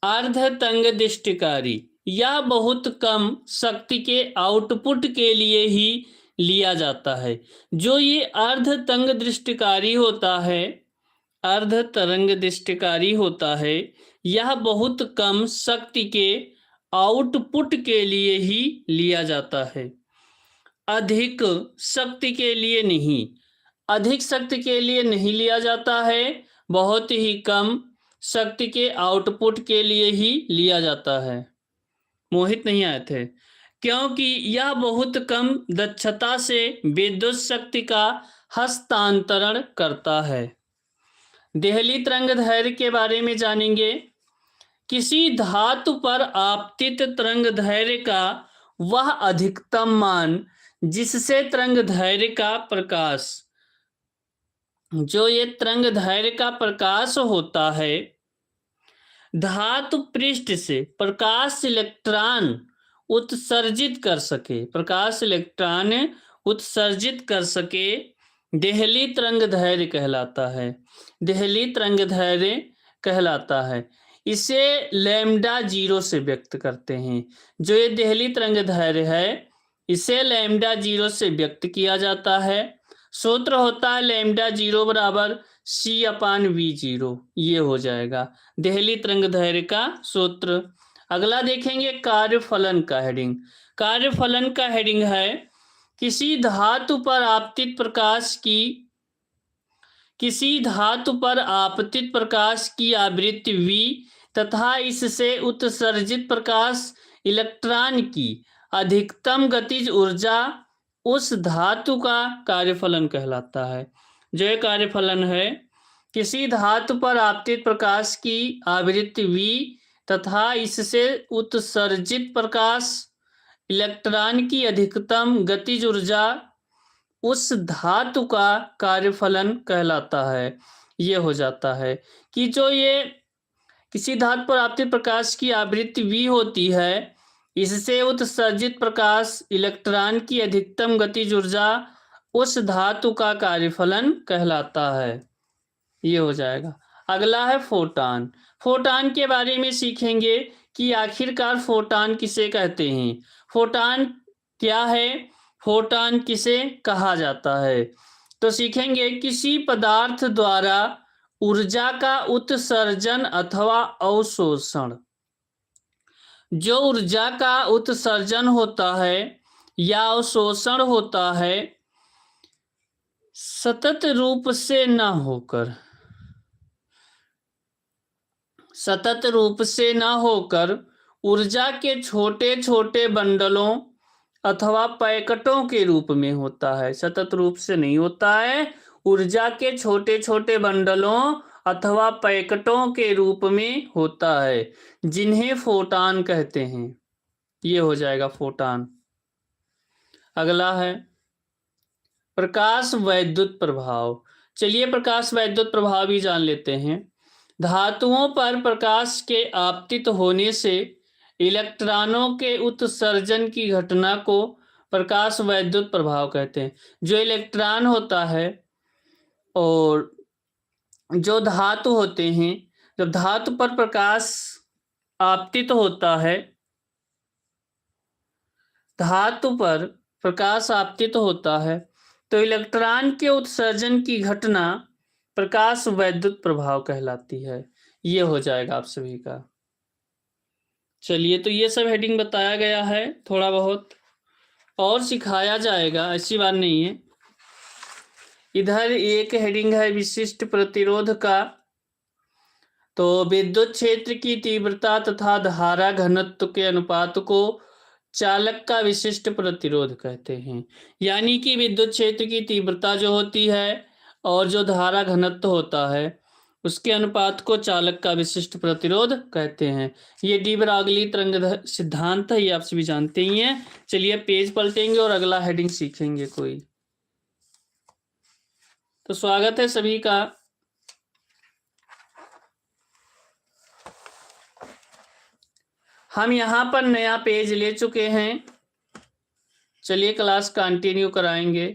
अर्धतंग दृष्टिकारी, यह बहुत कम शक्ति के आउटपुट के लिए ही लिया जाता है। जो ये अर्धतंग दृष्टिकारी होता है, अर्धतरंग दृष्टिकारी होता है, यह बहुत कम शक्ति के आउटपुट के लिए ही लिया जाता है, अधिक शक्ति के लिए नहीं। अधिक शक्ति के लिए नहीं लिया जाता है, बहुत ही कम शक्ति के आउटपुट के लिए ही लिया जाता है। मोहित नहीं आए थे, क्योंकि यह बहुत कम दक्षता से विद्युत शक्ति का हस्तांतरण करता है। देहली तरंगदैर्घ्य के बारे में जानेंगे। किसी धातु पर आपतित तरंगदैर्घ्य का वह अधिकतम मान जिससे तरंगदैर्घ्य का प्रकाश, जो ये तरंगदैर्घ्य का प्रकाश होता है, धातु पृष्ठ से प्रकाश इलेक्ट्रॉन उत्सर्जित कर सके, प्रकाश इलेक्ट्रॉन उत्सर्जित कर सके, देहली तरंगदैर्घ्य कहलाता है। देहली तरंगदैर्घ्य कहलाता है। इसे लैम्डा 0 से व्यक्त करते हैं। जो ये देहली तरंगदैर्घ्य है, इसे लैम्डा 0 से व्यक्त किया जाता है। सूत्र होता है लैम्डा 0 बराबर C/V0। ये हो जाएगा देहली तरंगदैर्घ्य का सूत्र। अगला देखेंगे कार्यफलन का हेडिंग। कार्यफलन का हेडिंग है किसी धातु पर आपतित प्रकाश की आवृत्ति V तथा इससे उत्सर्जित प्रकाश इलेक्ट्रॉन की अधिकतम गतिज ऊर्जा उस धातु का कार्यफलन कहलाता है। जो ये कार्यफलन है, किसी धातु पर आपतित प्रकाश की आवृत्ति V तथा इससे उत्सर्जित प्रकाश इलेक्ट्रॉन की अधिकतम गतिज ऊर्जा उस धातु का कार्यफलन कहलाता है। ये हो जाता है कि जो ये किसी धातु पर आपतित प्रकाश की आवृत्ति V होती है, इससे उत्सर्जित प्रकाश इलेक्ट्रॉन की अधिकतम गतिज ऊर्जा उस धातु का कार्यफलन कहलाता है। ये हो जाएगा। अगला है फोटॉन। फोटॉन के बारे में सीखेंगे कि आखिरकार फोटॉन किसे कहते हैं, फोटॉन क्या है, फोटॉन किसे कहा जाता है। तो सीखेंगे किसी पदार्थ द्वारा ऊर्जा का उत्सर्जन अथवा अवशोषण। जो ऊर्जा का उत्सर्जन होता है या अवशोषण होता है, सतत रूप से न होकर ऊर्जा के छोटे छोटे बंडलों अथवा पैकेटों के रूप में होता है। सतत रूप से नहीं होता है, ऊर्जा के छोटे छोटे बंडलों अथवा पैकेटों के रूप में होता है, जिन्हें फोटॉन कहते हैं। ये हो जाएगा फोटॉन। अगला है प्रकाश वैद्युत प्रभाव। चलिए प्रकाश वैद्युत प्रभाव भी जान लेते हैं। धातुओं पर प्रकाश के आपतित होने से इलेक्ट्रॉनों के उत्सर्जन की घटना को प्रकाश वैद्युत प्रभाव कहते हैं। जो इलेक्ट्रॉन होता है और जो धातु होते हैं, जब धातु पर प्रकाश आपतित होता है, धातु पर प्रकाश आपतित होता है, तो इलेक्ट्रॉन के उत्सर्जन की घटना प्रकाश वैद्युत प्रभाव कहलाती है। ये हो जाएगा आप सभी का। चलिए, तो ये सब हेडिंग बताया गया है, थोड़ा बहुत और सिखाया जाएगा, ऐसी बात नहीं है। इधर एक हेडिंग है विशिष्ट प्रतिरोध का। तो विद्युत क्षेत्र की तीव्रता तथा धारा घनत्व के अनुपात को चालक का विशिष्ट प्रतिरोध कहते हैं। यानी कि विद्युत क्षेत्र की तीव्रता जो होती है और जो धारा घनत्व होता है, उसके अनुपात को चालक का विशिष्ट प्रतिरोध कहते हैं। ये डी ब्रागली तरंग सिद्धांत है, ये आप सभी जानते ही हैं। चलिए पेज पलटेंगे और अगला हेडिंग सीखेंगे कोई। तो स्वागत है सभी का। हम यहाँ पर नया पेज ले चुके हैं। चलिए क्लास कंटिन्यू कराएंगे।